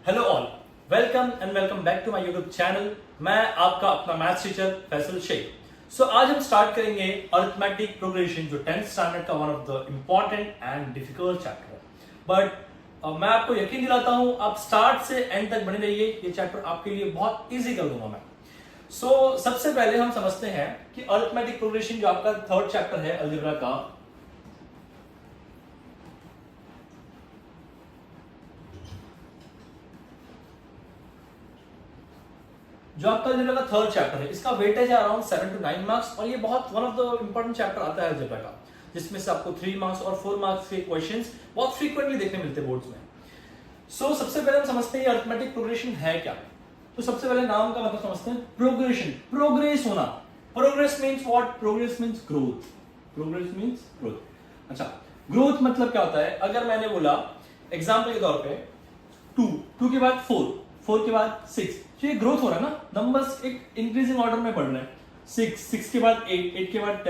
Hello all, welcome and welcome back to my YouTube channel. मैं आपका अपना maths teacher Faisal Shaikh. So आज हम स्टार्ट करेंगे अरिथमेटिक प्रोग्रेशन, जो 10th स्टैंडर्ड का one of the important and difficult chapter है। बट मैं आपको यकीन दिलाता हूं, आप स्टार्ट से एंड तक बने रहिए, ये चैप्टर आपके लिए बहुत इजी कर दूंगा मैं। सबसे पहले हम समझते हैं कि अरिथमेटिक प्रोग्रेशन जो आपका थर्ड चैप्टर है अलजेब्रा का, जो आपका अलजेब्रा का थर्ड चैप्टर है, इसका वेटेज है अराउंड 7 to 9 मार्क्स और ये बहुत one of the important chapter आता है अलजेब्रा का, जिसमें से आपको 3 मार्क्स और 4 मार्क्स के क्वेश्चंस बहुत फ्रीक्वेंटली देखने मिलते हैं बोर्ड्स में। सबसे पहले हम समझते हैं अरिथमेटिक प्रोग्रेशन है क्या। तो सबसे पहले नाम का मतलब समझते हैं, प्रोग्रेशन, प्रोग्रेस होना। Progress means what? Progress means growth. Progress means growth. अच्छा, ग्रोथ मतलब क्या होता है? अगर मैंने बोला एग्जांपल के तौर पे 2 के बाद 4 के बाद 6, तो ये ग्रोथ हो रहा है ना, नंबर्स एक इंक्रीजिंग ऑर्डर में बढ़ रहे हैं। 6 के बाद 8 के बाद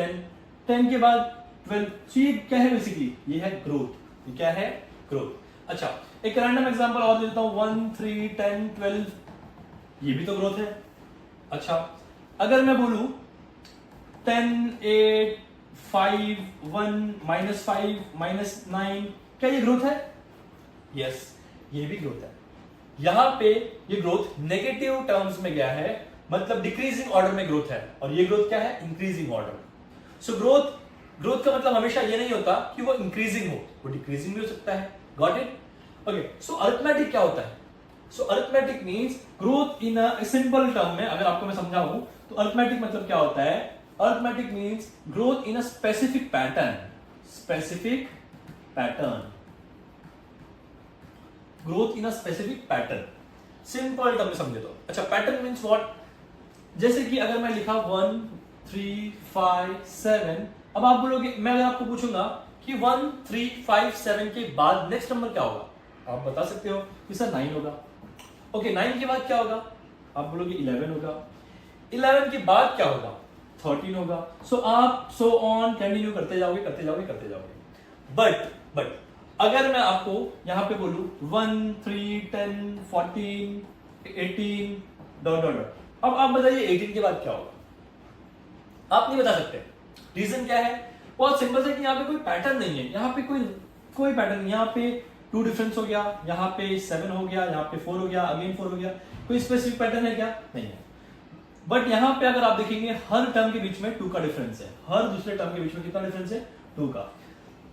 10 के बाद 12, तो ये क्या है? बेसिकली ये है ग्रोथ। ये क्या है? ग्रोथ। अच्छा, एक रैंडम एग्जांपल और देता हूं, 1 3 10 12, ये भी तो ग्रोथ है। अच्छा, अगर मैं बोलूं 10 8 5 1 -5 -9, क्या ये ग्रोथ है? यस, ये भी ग्रोथ है। यहां पे ये ग्रोथ नेगेटिव टर्म्स में गया है, मतलब डिक्रीजिंग ऑर्डर में ग्रोथ है, और ये ग्रोथ क्या है? Increasing order. ग्रोथ का मतलब हमेशा ये नहीं होता कि वो इंक्रीजिंग हो, वो डिक्रीजिंग भी हो सकता है। Got it? ओके, अरिथमेटिक क्या होता है? Arithmetic means growth in a simple term में अगर आपको मैं समझाऊं तो अरिथमेटिक मतलब क्या होता है? Arithmetic means growth in a specific pattern. Specific pattern, growth in a specific pattern, simple term में समझे तो। अच्छा, पैटर्न मींस व्हाट? जैसे कि अगर मैं लिखा 1 3 5 7, अब आप बोलोगे, मैं अगर आपको पूछूंगा कि 1 3 5 7 के बाद नेक्स्ट नंबर क्या होगा, आप बता सकते हो कि सर 9 होगा। ओके, 9 के बाद क्या होगा? आप बोलोगे 11 होगा। 11 के बाद क्या होगा? 13 होगा। आप सो ऑन कंटिन्यू करते जाओगे करते जाओगे करते जाओगे। बट अगर मैं आपको यहां पे बोलूं 1 3 10 14 18 डॉट डॉट डॉट, अब आप बताइए 18 के बाद क्या होगा? आप नहीं बता सकते। रीजन क्या है? बहुत सिंपल है कि यहाँ पे कोई पैटर्न नहीं है, यहाँ पे कोई पैटर्न नहीं। यहाँ पे 2 डिफरेंस हो गया, यहाँ पे 7 हो गया, यहाँ पे 4 हो गया, अगेन 4 हो गया। कोई स्पेसिफिक पैटर्न है क्या? नहीं है। बट यहाँ पे अगर आप देखेंगे, हर टर्म के बीच में 2 का डिफरेंस है। हर दूसरे टर्म के बीच में कितना डिफरेंस है? 2 का,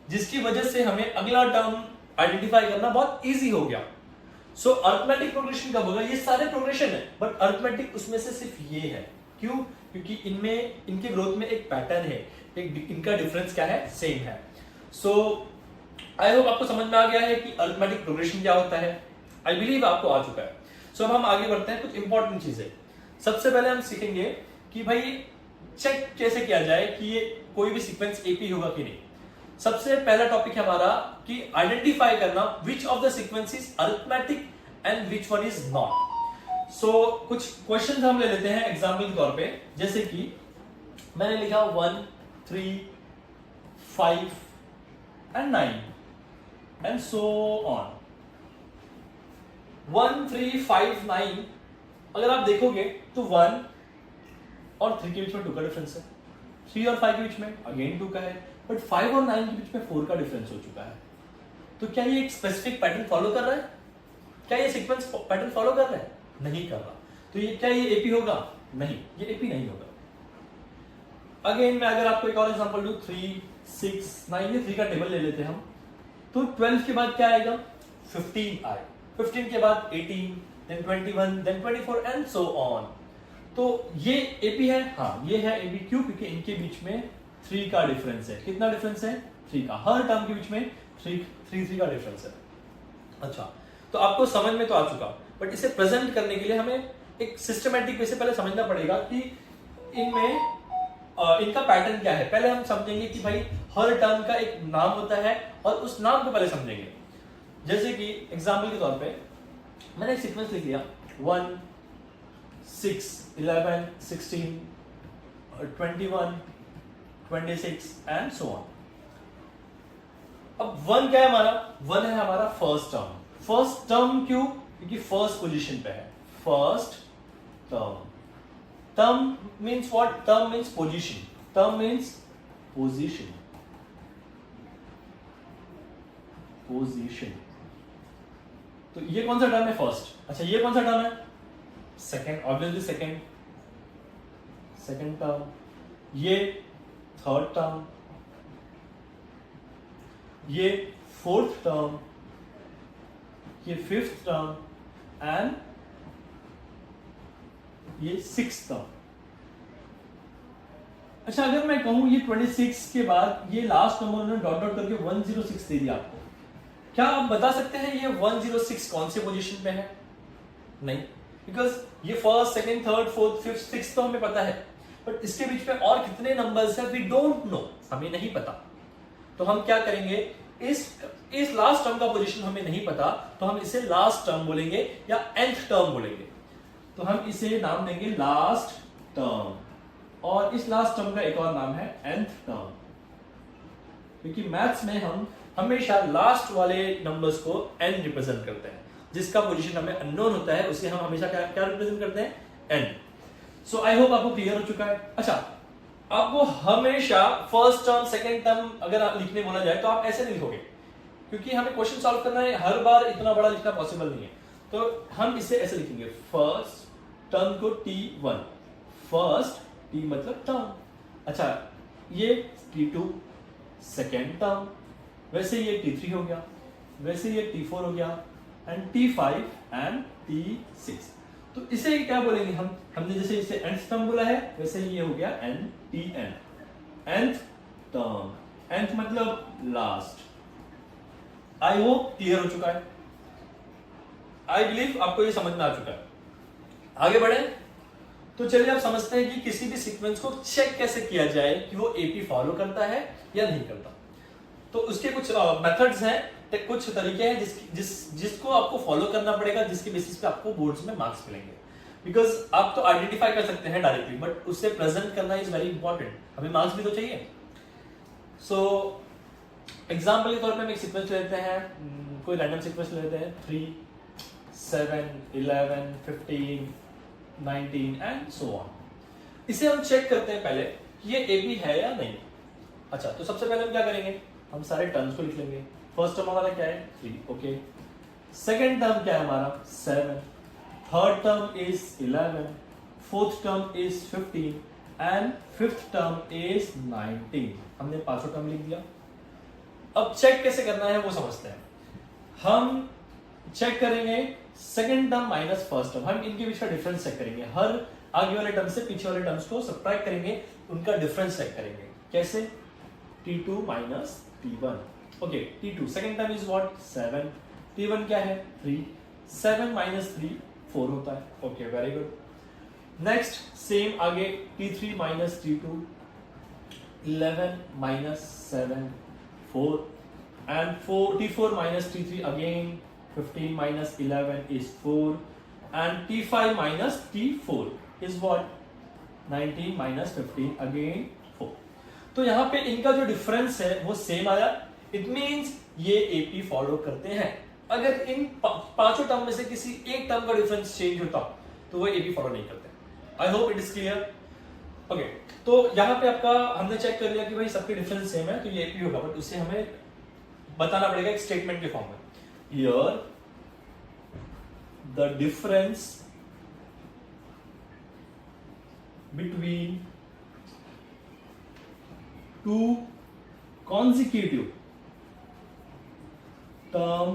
जिसकी वजह से हमें अगला टर्म आइडेंटिफाई करना बहुत इजी हो गया। अरिथमेटिक प्रोग्रेशन कब होगा? ये सारे प्रोग्रेशन है, बट अरिथमेटिक उसमें से सिर्फ ये है। क्यों? क्योंकि इनमें, इनके ग्रोथ में एक पैटर्न है, इनका डिफरेंस क्या है? सेम है। आई होप आपको समझ में आ गया है कि अरिथमेटिक प्रोग्रेशन क्या होता है। आई बिलीव आपको आ चुका है। अब हम आगे बढ़ते हैं, कुछ इंपॉर्टेंट चीजें। सबसे पहले हम सीखेंगे कि भाई चेक कैसे किया जाए कि ये कोई भी सीक्वेंस एपी होगा कि नहीं। सबसे पहला टॉपिक है हमारा कि आइडेंटिफाई करना which of the sequence is arithmetic and which one is not. कुछ क्वेश्चंस हम ले लेते हैं एग्जांपल के तौर पे। जैसे कि मैंने लिखा 1 3 5 एंड 9 एंड सो ऑन। 1 3 5 9, अगर आप देखोगे तो 1 और 3 के बीच में 2 का डिफरेंस है, 3 और 5 के बीच में अगेन 2 का है, बट 5 और 9 के बीच में 4 का डिफरेंस हो चुका है। तो क्या ये एक स्पेसिफिक पैटर्न फॉलो कर रहा है? क्या ये सीक्वेंस पैटर्न फॉलो कर रहा है? नहीं कर रहा। तो ये क्या ये एपी होगा? नहीं, ये एपी नहीं होगा। अगेन मैं अगर आपको एक और एग्जांपल दूं, 3 6 9, ये 3 का टेबल ले लेते हैं हम। तो 12 के बाद क्या आएगा? 15 आए, 15 के बाद 18, then 21, then 24 and so on. तो ये एपी है? हाँ, ये है एपी। क्यों? क्योंकि इनके बीच में 3 का डिफरेंस है। कितना डिफरेंस है? 3 का। हर टर्म के बीच में 3 का डिफरेंस है। अच्छा, तो आपको समझ में तो आ चुका, बट इसे प्रेजेंट करने के लिए हमें एक सिस्टमैटिक वे से पहले समझना पड़ेगा कि इनमें इनका पैटर्न क्या है। पहले हम समझेंगे कि भाई हर टर्म का एक नाम होता है, और उस नाम को पहले समझेंगे। जैसे कि एग्जाम्पल के तौर पे मैंने एक सीक्वेंस लिख लिया, 1 6 11 16 21 26 एंड सो ऑन। अब 1 क्या है हमारा? 1 है हमारा फर्स्ट टर्म। फर्स्ट टर्म क्यों? क्योंकि फर्स्ट पोजीशन पे है, first term. Term means what? Term means position, term means position, position. तो ये कौन सा टर्म है? फर्स्ट। अच्छा ये कौन सा टर्म है? Second, obviously second, second term. ये थर्ड टर्म, ये फोर्थ टर्म, ये फिफ्थ टर्म एंड ये सिक्स्थ टर्म। अच्छा अगर मैं कहूं ये 26 के बाद ये लास्ट नंबर उन्होंने डॉट डॉट करके 106 दे दिया आपको, क्या आप बता सकते हैं ये 106 कौन से पोजीशन पे है? नहीं, बिकॉज ये first, second, third, fourth, fifth, sixth तो हमें पता है, बट इसके बीच में और कितने नंबर्स है वी डोंट नो, हमें नहीं पता। तो हम क्या करेंगे, इस लास्ट टर्म का पोजीशन हमें नहीं पता, तो हम इसे लास्ट टर्म बोलेंगे या nth टर्म बोलेंगे। तो हम इसे नाम देंगे लास्ट टर्म, और इस लास्ट टर्म का एक और नाम है nth टर्म, क्योंकि मैथ्स में हम हमेशा लास्ट वाले नंबर्स को n रिप्रेजेंट करते हैं, जिसका पोजीशन हमें अननोन होता है उसे हम हमेशा क्या रिप्रेजेंट करते हैं? n। सो आई होप आपको क्लियर हो चुका है। अच्छा आपको हमेशा फर्स्ट टर्म, सेकंड टर्म अगर आप लिखने बोला जाए तो आप ऐसे नहीं लिखोगे, क्योंकि हमें क्वेश्चन सॉल्व करना है, हर बार इतना बड़ा लिखना पॉसिबल नहीं है। तो हम इसे ऐसे लिखेंगे, फर्स्ट टर्म को T1, फर्स्ट T मतलब टर्म। अच्छा ये T2 सेकेंड टर्म, वैसे ये T3 हो गया, वैसे ये T4 हो गया, एंड T5 एंड T6। तो इसे क्या बोलेंगे हम? हमने जैसे इसे nth टर्म बोला है, वैसे ये हो गया NTN, nth टर्म, nth मतलब लास्ट। आई होप क्लियर हो चुका है, आई बिलीव आपको ये समझ में आ चुका है। आगे बढ़े तो चलिए आप समझते हैं कि किसी भी सीक्वेंस को चेक कैसे किया जाए कि वो एपी फॉलो करता है या नहीं करता। तो उसके कुछ मेथड्स हैं, कुछ तरीके हैं जिसको आपको फॉलो करना पड़ेगा, जिसके बेसिस पे आपको बोर्ड्स में मार्क्स मिलेंगे। बिकॉज आप तो आइडेंटिफाई कर सकते हैं डायरेक्टली, बट उससे प्रेजेंट करना इज वेरी इंपॉर्टेंट, हमें मार्क्स भी तो चाहिए। सो एग्जाम्पल के तौर पे हम एक सीक्वेंस लेते हैं, कोई रैंडम सीक्वेंस लेते हैं, 3, 7, 11, 15, 19 एंड सो ऑन। इसे हम चेक करते हैं पहले कि ये एबी है या नहीं। अच्छा तो सबसे पहले हम क्या करेंगे, हम सारे टर्म्स को लिख लेंगे। फर्स्ट टर्म हमारा क्या है? 3, ओके। सेकेंड टर्म क्या है हमारा? 7, third term is 11, fourth term is 15 and fifth term is 19। हमने पांचों टर्म लिख दिया। अब चेक कैसे करना है वो समझते हैं। हम चेक करेंगे second term minus first term, हम इनके बीच का डिफरेंस चेक करेंगे। हर आगे वाले टर्म से पीछे वाले टर्म्स को सब्ट्रैक्ट करेंगे, उनका डिफरेंस चेक करेंगे। कैसे? T2 minus T1, okay. T2 second term is what? 7, T1 क्या है? 3, 7 माइनस 3 4 होता है, okay very good. Next same आगे T3 minus T2, 11 minus 7 4 and T4 minus T3 again, 15 minus 11 is 4 and T5 minus T4 is what? 19 minus 15 again 4। तो यहाँ पे इनका जो डिफरेंस है वो सेम आया, इट मींस ये एपी फॉलो करते हैं। अगर इन पांचों टर्म में से किसी एक टर्म का डिफरेंस चेंज होता तो वो एपी फॉलो नहीं करते। I hope it is clear, okay. तो यहाँ पे आपका हमने चेक कर लिया कि भाई सबके डिफरेंस सेम है तो ये एपी होगा, बट उससे हमें बताना पड़ेगा एक स्टेटमेंट के फॉर्म में। Here the difference between two consecutive term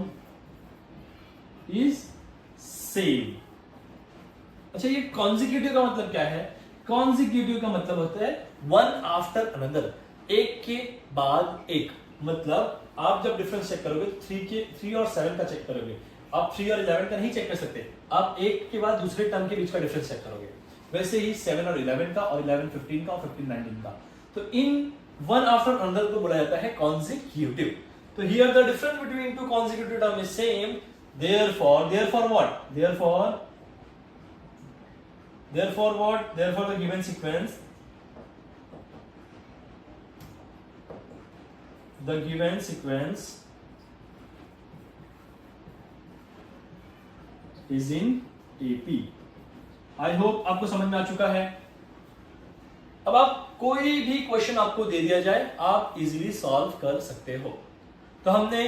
is same। अच्छा ये consecutive का मतलब क्या है? consecutive का मतलब होता है one after another, एक के बाद एक। मतलब आप जब डिफरेंस चेक करोगे 3 और 7 का चेक करोगे, आप 3 और 11 का नहीं चेक कर सकते, आप एक के बाद दूसरे टर्म के बीच का डिफरेंस चेक करोगे। वैसे ही 7 और 11 का, और 11 15 का, और 15 19 का। तो इन वन आफ्टर अनदर को बोला जाता है consecutive। तो here the difference between two consecutive term is same, therefore what? Therefore what? Therefore the given sequence, is in AP। I hope आपको समझ में आ चुका है। अब आप कोई भी क्वेश्चन आपको दे दिया जाए आप इजीली सॉल्व कर सकते हो। तो हमने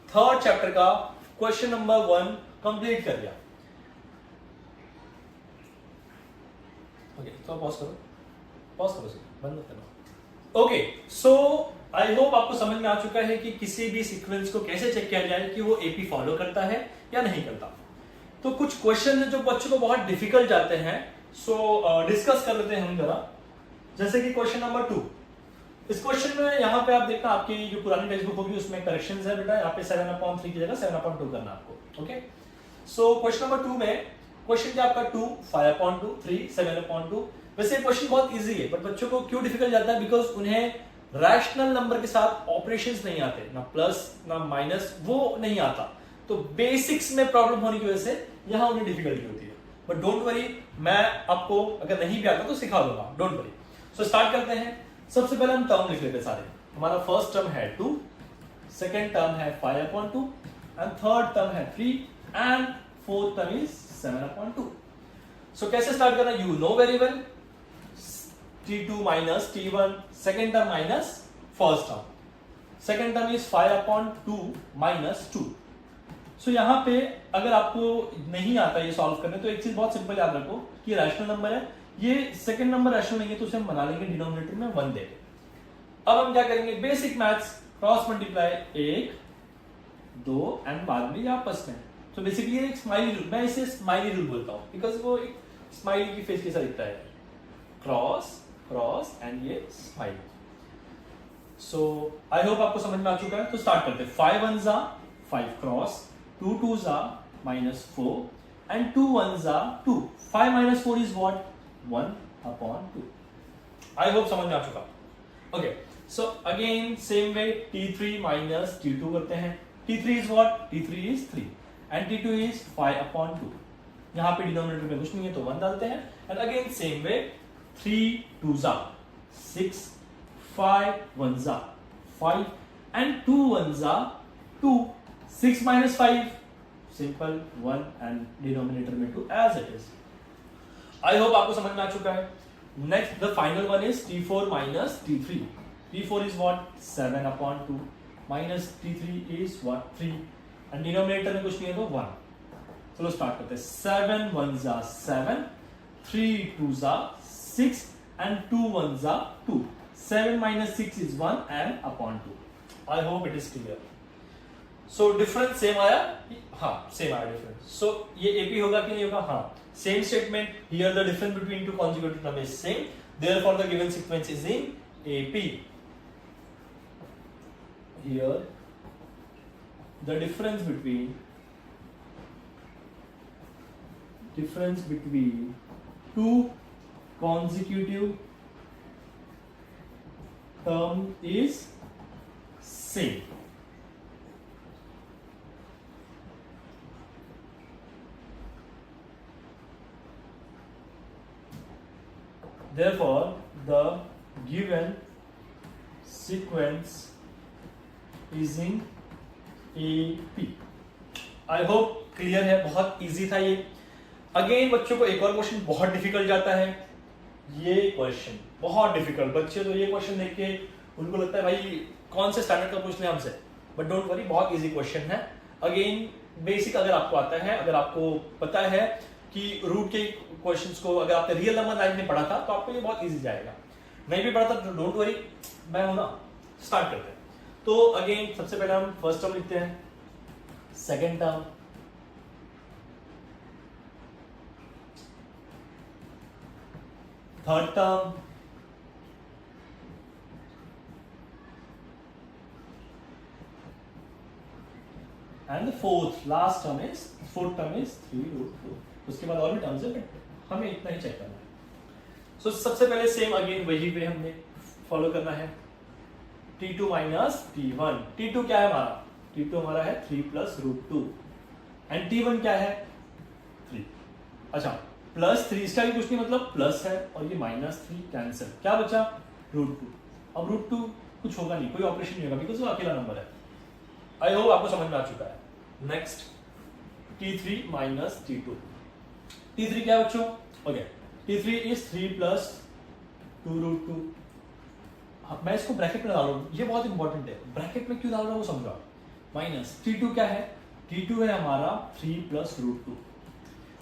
थर्ड चैप्टर का क्वेश्चन नंबर 1 कंप्लीट कर दिया। ओके, तो पॉज करो, बंद मत करना। ओके, सो आई होप आपको समझ में आ चुका है कि किसी भी सीक्वेंस को कैसे चेक किया जाए कि वो AP फॉलो करता है या नहीं करता। तो कुछ क्वेश्चन जो बच्चों को बहुत डिफिकल्ट जाते हैं, सो डिस्कस कर लेते हैं हम जरा। जैसे कि क्वेश्चन नंबर 2। इस क्वेश्चन में यहाँ पे आप देखना, आपकी जो पुरानी टेक्स्ट बुक होगी उसमें करेक्शंस है बेटा। यहाँ पे 7/3 की जगह 7/2 करना आपको। ओके, सो क्वेश्चन नंबर 2 में क्वेश्चन क्या आपका 2 5/2 3 7/2। वैसे क्वेश्चन बहुत इजी है, बट बच्चों को क्यों डिफिकल्ट जाता है? बिकॉज उन्हें रैशनल नंबर के साथ ऑपरेशंस नहीं आते, ना प्लस ना माइनस, वो नहीं आता। तो बेसिक्स में प्रॉब्लम होने की वजह से यहाँ उन्हें डिफिकल्टी होती है। बट डोंट वरी, मैं आपको अगर नहीं भी आता तो सिखा दूंगा, डोंट वरी। सो स्टार्ट करते हैं। सबसे पहले हम टर्म लिख लेते हैं सारे। हमारा फर्स्ट टर्म है 2, सेकेंड टर्म है 5/2 एंड थर्ड टर्म है 3 एंड फोर्थ टर्म इज 7/2। सो कैसे स्टार्ट करना, you know very well. T2 minus T1, second term minus first term. Second term is 5/2 minus 2. So यहाँ पे अगर आपको नहीं आता ये सॉल्व करने, तो एक चीज बहुत सिंपल याद रखो कि रैशनल नंबर है, ये सेकंड नंबर रैशनल नहीं है, तो उसे हम बना लेंगे डिनोमिनेटर में 1 देके। अब हम क्या करेंगे, basic maths, cross multiply 1 2 and बाद में आपस में। तो बेसिकली एक स्माइली रूल, मैं इसे स्माइली रूल बोलता हूँ बिकॉज वो एक स्माइली की फेस जैसा दिखता है। क्रॉस क्रॉस एंड ये स्माइल। सो आई होप आपको समझ में आ चुका है। तो स्टार्ट करते हैं। 5 1s are 5 cross, 2 2s are -4 and 2 1s are 2। 5 minus 4 is what? 1/2। I hope समझ में आ चुका। Okay, so again same way T3 minus T2 करते हैं। T3 is what? T3 is 3 and T2 is 5/2। यहाँ पे डिनोमिनेटर में कुछ नहीं है तो 1 डालते हैं and again same way 3 2s are 6, 5 1s are 5 and 2 1s are 2। 6 minus 5 simple 1 and denominator में 2 as it is। I hope आपको समझ में आ चुका है। Next the final one is T4 minus T3। T4 is what? 7/2 minus T3 is what? 3 and denominator में कुछ नहीं है तो 1। चलो स्टार्ट करते हैं। 7 1s are 7, 3 2s are 6 and 2 1s are 2। 7 minus 6 is 1 and upon 2। I hope it is clear। So difference same आया? हाँ, same आया difference। So ये AP होगा कि नहीं होगा? हाँ, same statement। Here the difference between two consecutive numbers is same, therefore the given sequence is in AP। Here the difference between two consecutive term is same। Therefore the given sequence is in AP। I hope clear है, बहुत easy था ये। Again बच्चों को एक और question बहुत difficult जाता है। ये क्वेश्चन बहुत डिफिकल्ट, बच्चे तो ये क्वेश्चन देख के उनको लगता है भाई कौन से स्टैंडर्ड का पूछ ले हमसे, बट डोंट वरी, बहुत इजी क्वेश्चन है। अगेन बेसिक अगर आपको आता है, अगर आपको पता है कि रूट के क्वेश्चंस को अगर आपने रियल नंबर लाइन में पढ़ा था तो आपको ये बहुत इजी जाएगा। नहीं भी पढ़ा था तो डोंट वरी, मैं हूं ना। स्टार्ट करते हैं। तो अगेन सबसे पहले हम फर्स्ट टर्म लिखते हैं, second term, third term, and fourth last term is 3√4। उसके बाद और भी टर्म्स है बट हमें इतना ही चेक करना है। सो सबसे पहले सेम अगेन वही पे हमने फॉलो करना है। T2 minus T1। T2 क्या है हमारा? T2 हमारा है 3 + √2 एंड T1 क्या है? 3। अच्छा, +3 इसका भी कुछ नहीं, मतलब प्लस है और ये -3 कैंसिल, क्या बचा? √2। अब √2 कुछ होगा नहीं, कोई ऑपरेशन नहीं होगा बिकॉज वो अकेला नंबर है। आई होप आपको समझ में आ चुका है। Next T3 minus T2. T3 क्या है बच्चों? Okay, T3 is 3 plus 2 root 2. मैं इसको ब्रैकेट में डाल रहा हूँ, ये बहुत इंपॉर्टेंट है। ब्रैकेट में क्यों डाल रहा हूँ वो समझा। माइनस T2 क्या है? T2 है हमारा 3 plus root 2.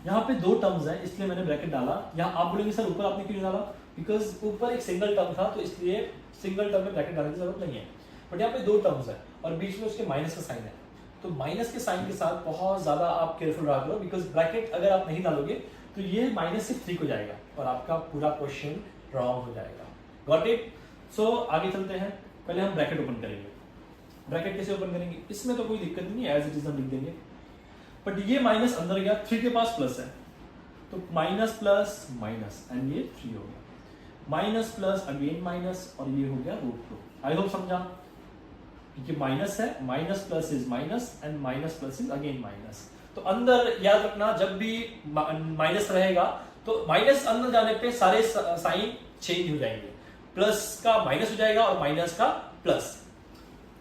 यहाँ पे दो टर्म्स हैं इसलिए मैंने ब्रैकेट डाला। यहाँ आप बोलेंगे सर ऊपर आपने क्यों डाला? बिकॉज ऊपर एक सिंगल टर्म था तो इसलिए सिंगल टर्म में ब्रैकेट डालने की जरूरत नहीं है। बट यहाँ पे दो टर्म्स है और बीच में उसके माइनस का साइन है, तो माइनस के साइन के साथ बहुत ज्यादा आप केयरफुल रहा करो, बिकॉज ब्रैकेट अगर आप नहीं डालोगे तो ये माइनस से 3 को जाएगा और आपका पूरा क्वेश्चन रॉन्ग हो जाएगा। Got it? सो आगे चलते हैं। पहले हम ब्रैकेट ओपन करेंगे। ब्रैकेट कैसे ओपन करेंगे? इसमें तो कोई दिक्कत नहीं है, एज इट इज हम लिख देंगे। बट ये माइनस अंदर गया, 3 के पास प्लस है तो माइनस प्लस माइनस एंड ये 3 हो गया, माइनस प्लस अगेन माइनस और ये हो गया √2। आई होप समझा, क्योंकि माइनस है, minus plus is minus and minus plus is again minus. तो अंदर याद रखना जब भी माइनस रहेगा तो माइनस अंदर जाने पे सारे साइन चेंज हो जाएंगे, प्लस का माइनस हो जाएगा और माइनस का प्लस।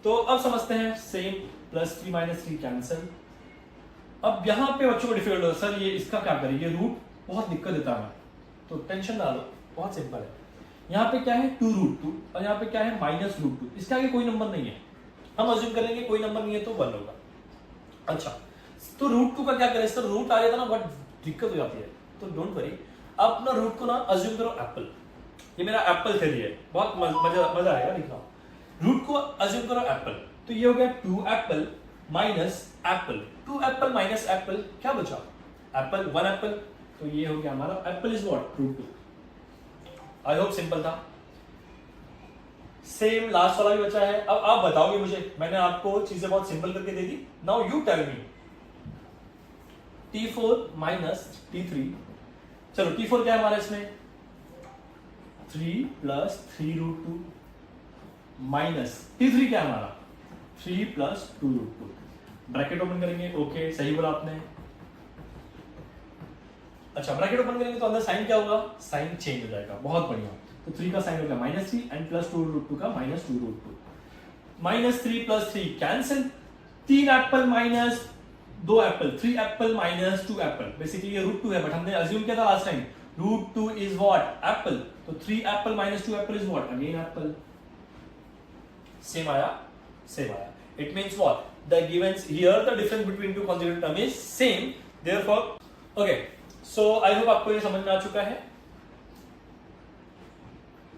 तो अब समझते हैं, सेम +3 - 3 कैंसिल। अब यहाँ पे बच्चों को डिफिकल्ट हो, सर ये इसका क्या करें, ये रूट बहुत दिक्कत देता है, तो टेंशन ना लो, बहुत सिंपल है। यहाँ पे क्या है 2√2 और यहाँ पे क्या है -√2, इसके आगे कोई नंबर नहीं है, हम अज्यूम करेंगे कोई नंबर नहीं है तो 1 होगा। अच्छा, तो √2 का क्या करें सर, रूट आ जाता ना बहुत दिक्कत हो जाती है, तो डोंट वरी, आप अपना रूट को ना अज्यूम करो एप्पल। ये मेरा एप्पल थ्योरी है, बहुत मजा आएगा लिखना। रूट को अज्यूम करो एप्पल, तो ये हो गया 2 Apple minus Apple, 2 Apple minus Apple, क्या बचा? एप्पल, 1 एप्पल, तो ये हो गया हमारा Apple is what √2। I hope simple था। सेम लास्ट वाला भी बचा है। अब आप बताओगे मुझे, मैंने आपको चीजें बहुत सिंपल करके दे दी। Now you tell me T4 minus T3, चलो T4 क्या है हमारा इसमें 3 + 3√2 माइनस T3 क्या है हमारा 3 + 2√2। ब्रैकेट ओपन करेंगे, ओके सही बोला आपने। अच्छा, ब्रैकेट ओपन करेंगे तो अंदर साइन क्या होगा, साइन चेंज हो जाएगा, बहुत बढ़िया। तो 3 का साइन हो गया -3 एंड +2√2 का -2√2, -3 + 3 cancel, 3 Apple minus 2 Apple, 3 Apple minus 2 Apple, basically ये √2 है बट हमने अज्यूम किया था last time √2 is what Apple, तो 3 Apple minus 2 Apple is what again Apple. Same आया, सेम आया। It means what, the given here the difference between two consecutive term is same, therefore okay, so I hope आपको ये समझ में आ चुका है।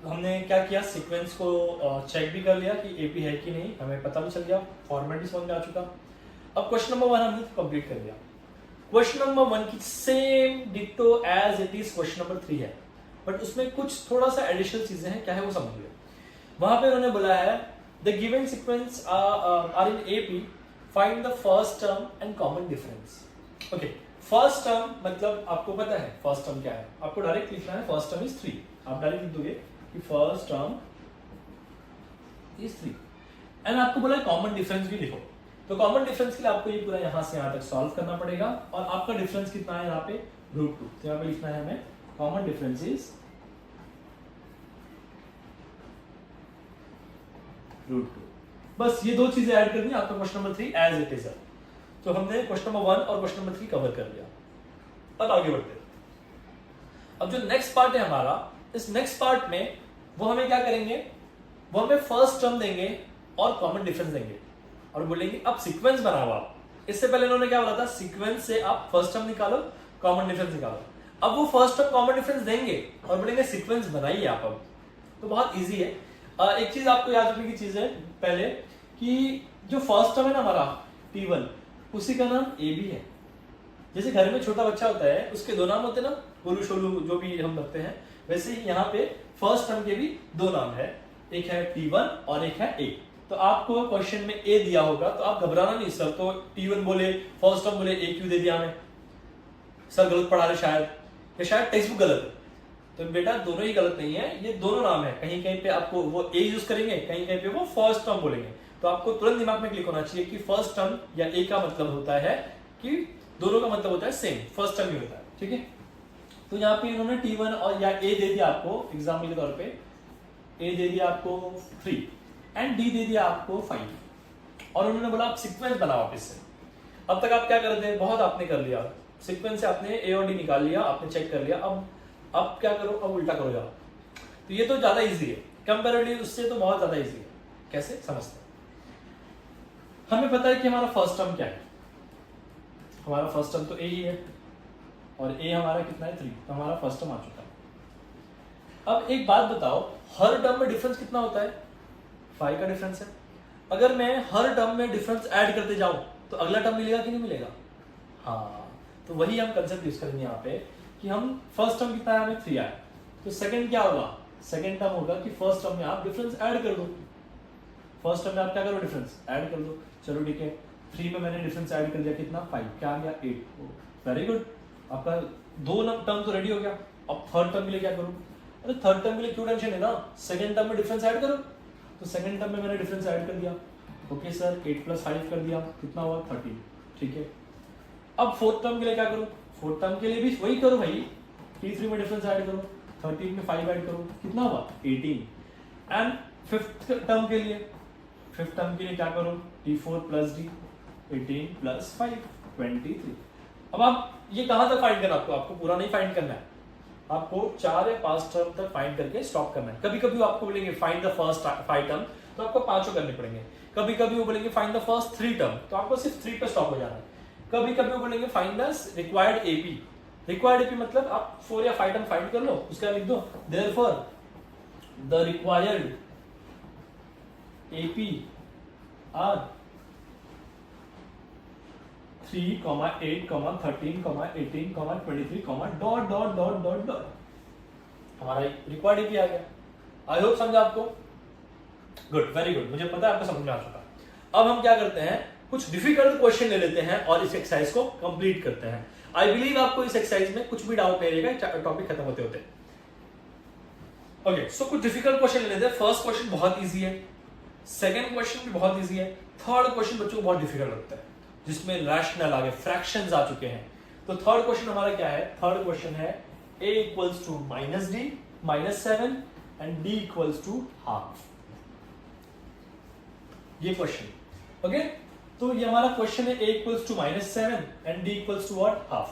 हमने क्या किया, सीक्वेंस को चेक भी कर लिया कि एपी है कि नहीं, हमें पता भी चल गया, फॉर्मेट भी समझ में आ चुका। अब क्वेश्चन नंबर 1 हमने कंप्लीट कर लिया। क्वेश्चन नंबर 1 की सेम डिक्टो as it is question number 3 है, बट उसमें कुछ थोड़ा सा एडिशनल चीजें हैं, क्या है वो समझ लो। वहां पे उन्होंने बोला है the given sequence are in AP, find the first term and common difference। okay, first term मतलब आपको पता है first term क्या है, आपको डायरेक्ट लिखना है first term is 3, आप डायरेक्ट लिख दोगे कि first term is 3 एंड आपको बोला कॉमन डिफरेंस भी लिखो। तो कॉमन डिफरेंस के लिए आपको ये पूरा यहां से यहां तक सॉल्व करना पड़ेगा और आपका डिफरेंस कितना है यहाँ पे √2, तो यहाँ पे लिखना है हमें कॉमन डिफरेंस इज √2। बस ये दो चीजें ऐड करनी, आपका question number 3 as it is है। तो हमने क्वेश्चन नंबर 1 और क्वेश्चन नंबर 3 कवर कर लिया। अब आगे बढ़ते हैं। अब जो नेक्स्ट पार्ट है हमारा, इस नेक्स्ट पार्ट में वो हमें क्या करेंगे, वो हमें फर्स्ट टर्म देंगे और कॉमन डिफरेंस देंगे और बोलेंगे अब सीक्वेंस बनाओ आप। इससे पहले इन्होंने क्या बोला था, सीक्वेंस से आप फर्स्ट टर्म निकालो, कॉमन डिफरेंस निकालो। अब वो फर्स्ट टर्म कॉमन डिफरेंस देंगे और बोलेंगे सीक्वेंस बनाइए आप। अब तो बहुत ईजी है। एक चीज आपको याद रखने की चीज है पहले कि जो फर्स्ट टर्म है ना हमारा T1, उसी का नाम A भी है। जैसे घर में छोटा बच्चा होता है उसके 2 नाम होते हैं ना, गोलू शोलू जो भी हम रखते हैं, वैसे ही यहाँ पे फर्स्ट टर्म के भी 2 नाम है, एक है T1 और एक है A। तो आपको क्वेश्चन में A दिया होगा तो आप घबराना नहीं सर, तो T1 बोले फर्स्ट टर्म बोले A क्यों दे दिया हमें, सर गलत पढ़ा रहे शायद, या शायद टेक्स्ट बुक गलत है। तो बेटा दोनों ही गलत नहीं है, ये दोनों नाम है, कहीं कहीं पे आपको वो ए यूज करेंगे, कहीं कहीं पे वो फर्स्ट टर्म बोलेंगे। तो आपको तुरंत दिमाग में क्लिक होना चाहिए कि फर्स्ट टर्म या ए का मतलब होता है कि दोनों का मतलब होता है सेम, फर्स्ट टर्म ही होता है, ठीक है। तो यहाँ पे इन्होंने T1 और या ए दे दिया आपको एग्जाम्पल के तौर पे, ए दे दिया आपको 3 एंड डी दे दिया आपको 5 और उन्होंने बोला आप सीक्वेंस बनाओ आप इससे। अब तक आप क्या कर रहे थे, बहुत आपने कर लिया, सीक्वेंस से आपने ए और डी निकाल लिया, आपने चेक कर लिया। अब क्या करो, अब उल्टा करो यार। तो ये तो ज्यादा इजी है कंपैरेटिवली, उससे तो बहुत ज्यादा इजी है। कैसे समझते हैं? हमें पता है कि हमारा फर्स्ट टर्म क्या है, हमारा फर्स्ट टर्म तो ए ही है, और ए हमारा कितना है 3, तो हमारा फर्स्ट टर्म आ चुका है। अब एक बात बताओ, हर टर्म में डिफरेंस कितना होता है? 5 का डिफरेंस है। अगर मैं हर टर्म में डिफरेंस ऐड करते जाऊं तो अगला टर्म मिलेगा कि नहीं मिलेगा? हाँ, तो वही हम कंसेप्ट यूज करेंगे यहाँ पे कि हम फर्स्ट टर्म कितना है, हमें 3 आया, तो सेकंड क्या होगा? सेकंड टर्म होगा कि फर्स्ट टर्म में आप डिफरेंस ऐड कर दो। फर्स्ट टर्म में आप क्या करो, डिफरेंस ऐड कर दो। चलो ठीक है, 3 में मैंने डिफरेंस ऐड कर दिया, कितना 5, क्या आ गया 8। वेरी गुड, आपका 2 टर्म तो रेडी हो गया। अब थर्ड टर्म के लिए क्या करूं? अरे थर्ड टर्म के लिए क्यों टेंशन लेना, सेकंड टर्म में डिफरेंस ऐड करो। तो सेकंड टर्म में मैंने डिफरेंस ऐड कर दिया, ओके सर, 8 + 5 कर दिया, कितना हुआ 13, ठीक है। अब फोर्थ टर्म के लिए क्या करूं? फोर्थ टर्म के लिए भी वही करो भाई, T3 में डिफरेंस ऐड करो, 13 में 5 ऐड करो, कितना हुआ 18। एंड फिफ्थ टर्म के लिए, फिफ्थ टर्म के लिए क्या करो, T4 + D, 18 + 5 23। अब आप ये कहां तक फाइंड करना, आपको पूरा नहीं फाइंड करना है, आपको 4 या 5 टर्म तक फाइंड करके स्टॉप करना है। कभी कभी आपको बोलेंगे फाइंड द फर्स्ट 5 टर्म, तो आपको 5 करने पड़ेंगे। कभी कभी वो बोलेंगे फाइंड द फर्स्ट 3 टर्म, तो आपको सिर्फ 3 पे स्टॉप हो जाना है। कभी कभी वो बोलेंगे find the required AP. Required AP मतलब आप 4 या 5 टर्म फाइंड कर लो, उसका लिख दो therefore the required AP are 3, 8, 13, 18, 23, dot dot dot dot dot. हमारा रिक्वायर्ड एपी आ गया। आई होप समझा आपको? गुड, वेरी गुड, मुझे पता है आपको समझ में आ चुका। अब हम क्या करते हैं, कुछ डिफिकल्ट क्वेश्चन ले लेते हैं और इस एक्सरसाइज को कंप्लीट करते हैं। आई बिलीव आपको इस एक्सरसाइज में कुछ भी डाउट नहीं रहेगा टॉपिक खत्म होते होते। ओके, सो कुछ डिफिकल्ट क्वेश्चन ले लेते हैं। फर्स्ट क्वेश्चन बहुत इजी है, सेकंड क्वेश्चन भी बहुत इजी है, थर्ड क्वेश्चन बच्चों को बहुत डिफिकल्ट लगता है, जिसमें रैशनल आ गए, फ्रैक्शंस आ चुके हैं। तो थर्ड क्वेश्चन हमारा क्या है? थर्ड क्वेश्चन है a = -d -7 एंड d = ½ ये क्वेश्चन। ओके, तो ये हमारा क्वेश्चन है, a = -7 एंड d = what? ½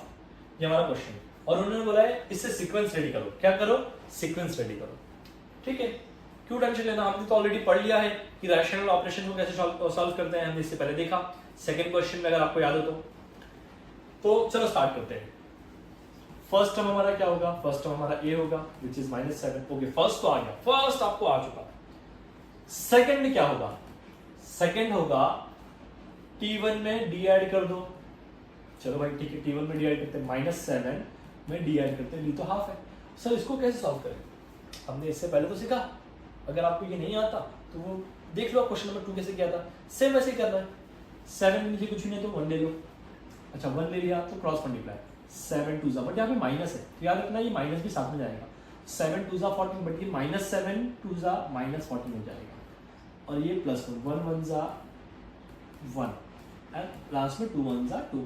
ये हमारा क्वेश्चन है। और उन्होंने बोला है इससे सीक्वेंस रेडी करो। क्या करो? सीक्वेंस रेडी करो। ठीक है, क्यों टेंशन लेना, हमने तो ऑलरेडी पढ़ लिया है कि रैशनल ऑपरेशन को कैसे सॉल्व करते हैं, हमने इससे पहले देखा सेकंड क्वेश्चन में, अगर आपको याद हो तो चलो स्टार्ट करते हैं। फर्स्ट टर्म हमारा क्या होगा? फर्स्ट टर्म हमारा a होगा which is -7। ओके, फर्स्ट तो आ गया, फर्स्ट आपको आ चुका। सेकंड क्या होगा? सेकंड होगा T1 में d ऐड कर दो। चलो भाई ठीक है, T1 में d ऐड करते हैं, -7 में d ऐड करते हैं, d तो ½ है। सर इसको कैसे सॉल्व करें? हमने इससे पहले तो सीखा, अगर आपको ये नहीं आता तो वो देख लो, क्वेश्चन नंबर 2 कैसे किया था, सेम वैसे ही करना है। 7 नीचे कुछ नहीं है तो 1 ले लो। अच्छा 1 ले लिया तो क्रॉस मल्टीप्लाई, 7 2 बट यहाँ पे माइनस है, तो याद रखना ये माइनस भी साथ में जाएगा। 7 2 14, बट ये -7 2 -14 हो जाएगा, और ये +1 1 1 1 एंड लास्ट में 2 1 2।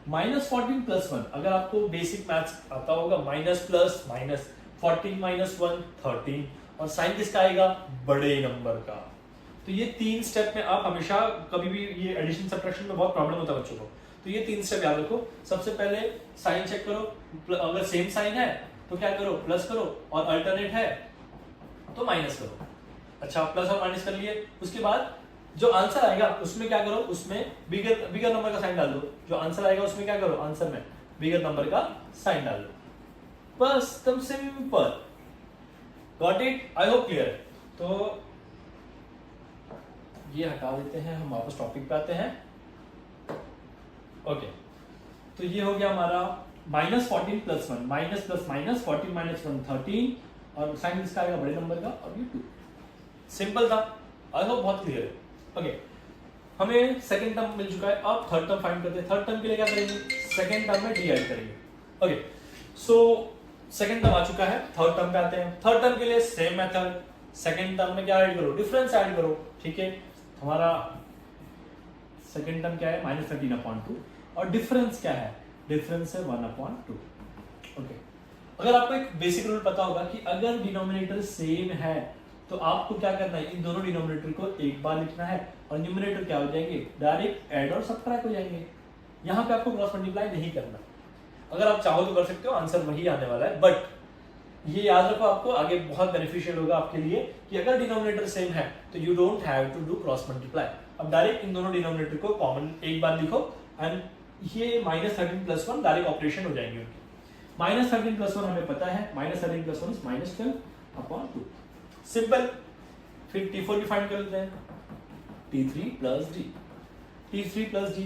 -14 +1, अगर आपको बेसिक मैथ्स आता होगा, माइनस प्लस माइनस, 14 - 1 13, और साइन किसका आएगा? बड़े नंबर का। तो ये 3 स्टेप में आप हमेशा कभी भी, ये एडिशन सब्ट्रैक्शन में बहुत प्रॉब्लम होता है बच्चों को, तो ये 3 स्टेप याद रखो। सबसे पहले साइन चेक करो, अगर सेम साइन है तो क्या करो? प्लस करो, और अल्टरनेट है तो माइनस करो। अच्छा, प्लस और माइनस कर लिए, उसके बाद जो आंसर आएगा उसमें क्या करो? उसमें बिगर नंबर का साइन डाल दो। जो आंसर आएगा उसमें क्या करो? आंसर में बिगर नंबर का साइन डाल दो। बस एकदम simple. Got it? I hope clear है। तो ये हटा देते हैं, हम वापस टॉपिक पे आते हैं। ओके, तो ये हो गया हमारा -14 + 1, माइनस प्लस माइनस, 14 - 1 13, और साइन इसका आएगा बड़े नंबर का, और ये 2। सिंपल था, आई होप बहुत क्लियर है। ओके, हमें सेकंड टर्म मिल चुका है, अब थर्ड टर्म फाइंड करते हैं। थर्ड टर्म के लिए क्या करेंगे? सेकंड टर्म में d ऐड करेंगे। ओके, सो सेकंड टर्म आ चुका है, थर्ड टर्म पे आते हैं। थर्ड टर्म के लिए सेम मेथड, सेकंड टर्म में क्या ऐड करो? डिफरेंस ऐड करो। ठीक है, हमारा सेकंड टर्म क्या है? -13/2, और डिफरेंस क्या है? डिफरेंस है 1/2। ओके, अगर आपको एक बेसिक रूल पता होगा कि अगर डिनोमिनेटर सेम है तो आपको क्या करना है? इन दोनों डिनोमिनेटर को एक बार लिखना है, और न्यूमरेटर क्या हो जाएंगे? डायरेक्ट ऐड और सब्ट्रैक्ट हो जाएंगे। यहाँ पे आपको क्रॉस मल्टीप्लाई नहीं करना। अगर आप चाहो तो कर सकते हो, आंसर वही आने वाला है, बट ये याद रखो, आपको आगे बहुत बेनिफिशियल होगा आपके लिए कि अगर डिनोमिनेटर सेम है तो you don't have to do cross multiply. अब डायरेक्ट इन दोनों डिनोमिनेटर को कॉमन एक बार लिखो एंड ये -13 + 1 डायरेक्ट ऑपरेशन हो जाएंगे उनकी। -13 + 1 हमें पता है, -13 + 1 इज -12/2, सिंपल। फिर T4 भी फाइंड कर लेते हैं, T3 + D, T3 + D,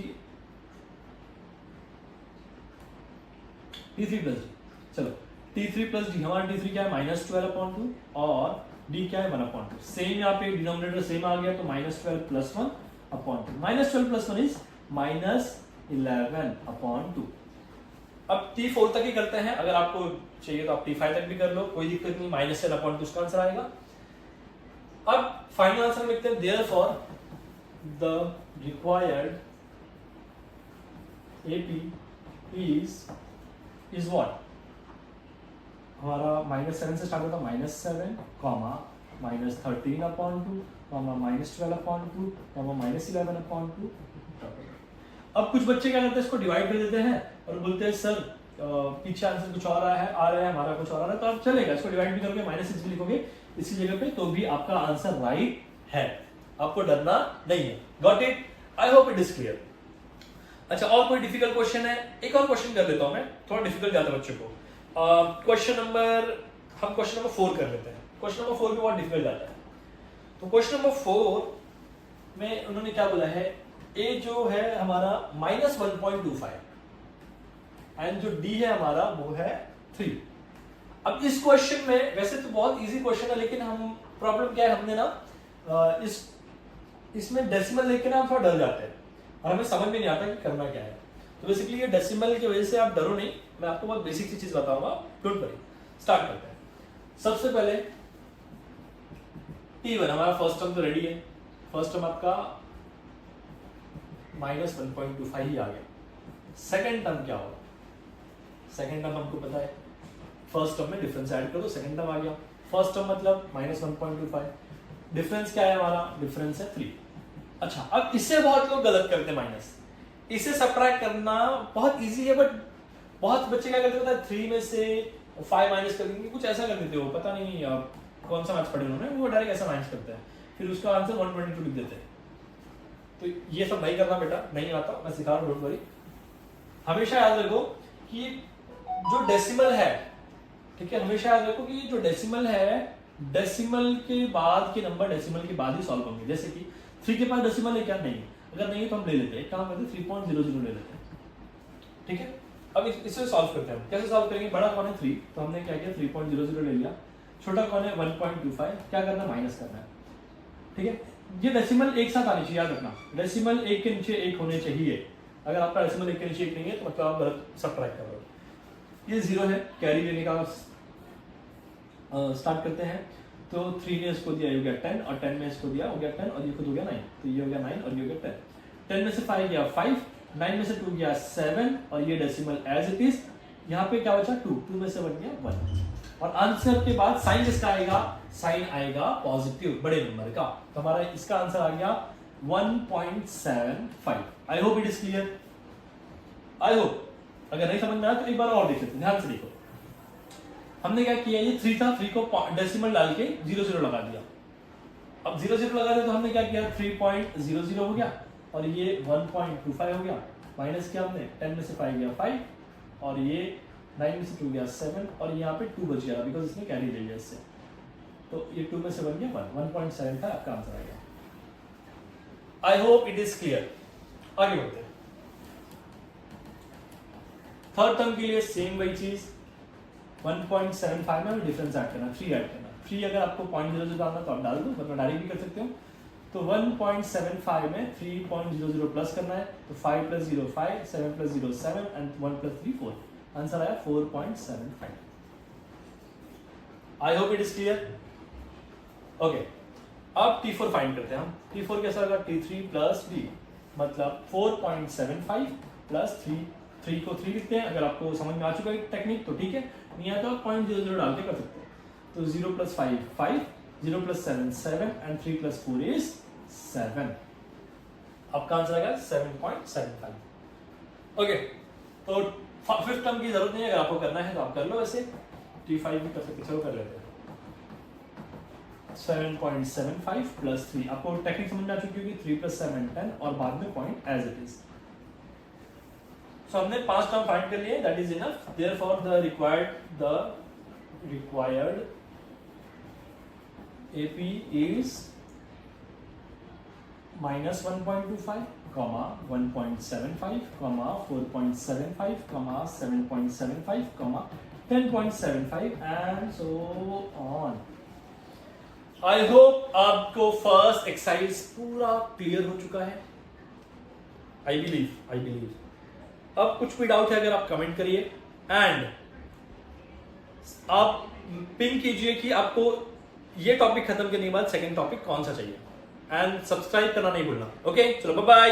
T3 + D, चलो T3 + D, हमारा T3 क्या है -12/2 और D क्या है 1/2। सेम यहाँ पे डिनोमिनेटर सेम आ गया तो -12 + 1/2, -12 + 1 इज -11/2। अब T4 तक ही करते हैं, अगर आपको चाहिए तो आप T5 तक भी कर लो, कोई दिक्कत नहीं, -10/2 उसका आंसर आएगा। अब फाइनल आंसर लिखते हैं, therefore the required AP is what, हमारा -7 से स्टार्ट होता है, -7, -13/2, -12/2, -11/2। अब कुछ बच्चे क्या करते हैं, इसको डिवाइड कर देते हैं और बोलते हैं सर पीछे आंसर कुछ और आ रहा है, हमारा कुछ और आ रहा है, तो आप चलेगा, इसको डिवाइड भी करोगे, -6 भी लिखोगे इसी जगह पे, तो भी आपका आंसर राइट है, आपको डरना नहीं है। Got it? I hope it is clear. अच्छा, और कोई डिफिकल्ट क्वेश्चन है? एक और क्वेश्चन कर लेता हूं मैं, थोड़ा डिफिकल्ट जाता है बच्चों को। क्वेश्चन नंबर 4 कर लेते हैं। क्वेश्चन नंबर 4 भी बहुत डिफिकल्ट जाता है। तो क्वेश्चन नंबर 4 में उन्होंने क्या बोला है, ए जो है हमारा -1.25 एंड जो डी है हमारा वो है 3। अब इस क्वेश्चन में वैसे तो बहुत इजी क्वेश्चन है, लेकिन हम प्रॉब्लम क्या है, हमने ना इसमें डेसिमल लेके ना हम थोड़ा डर जाते हैं और हमें समझ में नहीं आता कि करना क्या है। तो बेसिकली ये डेसिमल की वजह से आप डरो नहीं, मैं आपको बहुत बेसिक सी चीज बताऊंगा, डोंट वरी। स्टार्ट करते हैं। सबसे पहले T1 हमारा फर्स्ट टर्म तो रेडी है, फर्स्ट टर्म आपका -1.25 ही आ गया। सेकंड टर्म क्या होगा, सेकंड टर्म हमको पता है, फर्स्ट टर्म में डिफरेंस ऐड करो, सेकंड टर्म आ गया। फर्स्ट टर्म मतलब -1.25, डिफरेंस क्या है हमारा, डिफरेंस है 3। अच्छा, अब इससे बहुत लोग गलत करते हैं, माइनस, इसे सब्ट्रैक्ट करना बहुत इजी है, बट बहुत बच्चे क्या करते हैं, 3 में से 5 माइनस कर देंगे, कुछ ऐसा कर देते हो, पता नहीं कौन सा मैथ्स पढ़े उन्होंने, वो डायरेक्ट ऐसा माइनस करते हैं, फिर उसका आंसर 122 लिख देते हैं। तो ये सब नहीं करना बेटा, नहीं आता, मैं सिखा रहा हूं, डोंट वरी। हमेशा याद रखो कि जो डेसिमल है, ठीक है, हमेशा याद रखो कि जो डेसिमल है, डेसिमल के बाद के नंबर डेसिमल के बाद ही सॉल्व होंगे। जैसे कि 3 के पास डेसिमल है क्या, नहीं, अगर नहीं तो हम ले लेते हैं, काम करते हैं 3.00 ले लेते हैं, ठीक है। अब इसे सॉल्व करते हैं, कैसे सॉल्व करेंगे, बड़ा कौन है 3, तो हमने क्या किया 3.00 ले लिया, छोटा कौन है 1.25, क्या करना है, माइनस करना है, ठीक है। ये डेसिमल एक साथ आनी चाहिए, याद रखना, डेसिमल एक के नीचे एक होने चाहिए, अगर आपका डेसिमल एक के नीचे एक नहीं है तो मतलब आप गलत सब्ट्रैक्ट कर रहे हो। ये 0 है, कैरी लेने का स्टार्ट करते हैं, तो 3 ने इसको दिया, ये हो गया 10, और 10 में इसको दिया, हो गया 10, और ये खुद हो गया 9, तो ये हो गया 9 और ये हो गया 10। 10 में से 5 गया 5, 9 में से 2 गया 7, और ये डेसिमल एज इट इज, यहाँ पे क्या बचा 2, 2 में से 1 गया 1, और आंसर के बाद साइन किसका आएगा, साइन आएगा पॉजिटिव बड़े नंबर का, तो हमारा इसका आंसर आ गया 1.75। I hope it is clear, I hope. अगर नहीं समझ में आया तो एक बार और देख लेते हैं, ध्यान से देखो। हमने क्या किया, ये 3 था, 3 को डेसिमल डाल के 0 लगा दिया। अब 0 लगा दिया तो हमने क्या किया, 3.00 हो गया, और ये 1.25 हो गया, माइनस किया हमने, 10 में से 5 गया 5, और ये 9 में से 2 गया 7, और यहाँ पे 2 बच गया बिकॉज इसने कैरी ले लिया इससे, तो ये 2 में से 1 गया 1.75 आपका आंसर आएगा। I hope it is clear. आगे बढ़ते हैं। थर्ड टर्म के लिए सेम वही चीज, 1.75 में डिफरेंस ऐड करना, 3 ऐड करना। 3 अगर आपको 0.00 डालना तो आप डाल दो, वरना डायरेक्ट भी कर सकते हो। तो 1.75 में 3.00 प्लस करना है, तो 5 + 0 5, 7 + 0 7, एंड 1 + 3 4, आंसर आया 4.75। I hope it is clear. Okay, अब T4 फाइंड करते हैं हम। T4 कैसा होगा, T3 + D, मतलब 4.75 + 3 को 3 लिखते हैं। अगर आपको समझ में आ चुका है टेक्निक तो ठीक है, नहीं आता तो 0.00 डाल के कर सकते हैं। तो 0 + 5 5, 0 + 7 7, एंड 3 + 4 इज 7। आपका आंसर आएगा 7.75। ओके, तो फिफ्थ टर्म की जरूरत नहीं है, अगर आपको करना है तो आप कर लो। ऐसे T5 भी कर सकते, चलो कर लेते हैं। 7.75 प्लस 3, आपको टेक्निक समझ में आ चुकी होगी, 3 + 7 10 और बाद में पॉइंट एज इट इज। सो हमने 5 टर्म फाइंड कर लिए, that is enough. Therefore the required AP is -1.25, 1.75, 4.75, 7.75, 10.75 and so on. I hope आपको फर्स्ट एक्सरसाइज पूरा क्लियर हो चुका है। I believe। अब कुछ भी डाउट है अगर आप कमेंट करिए, एंड आप पिंग कीजिए कि आपको ये टॉपिक खत्म करने के बाद सेकंड टॉपिक कौन सा चाहिए, एंड सब्सक्राइब करना नहीं भूलना। ओके, चलो बाय बाय।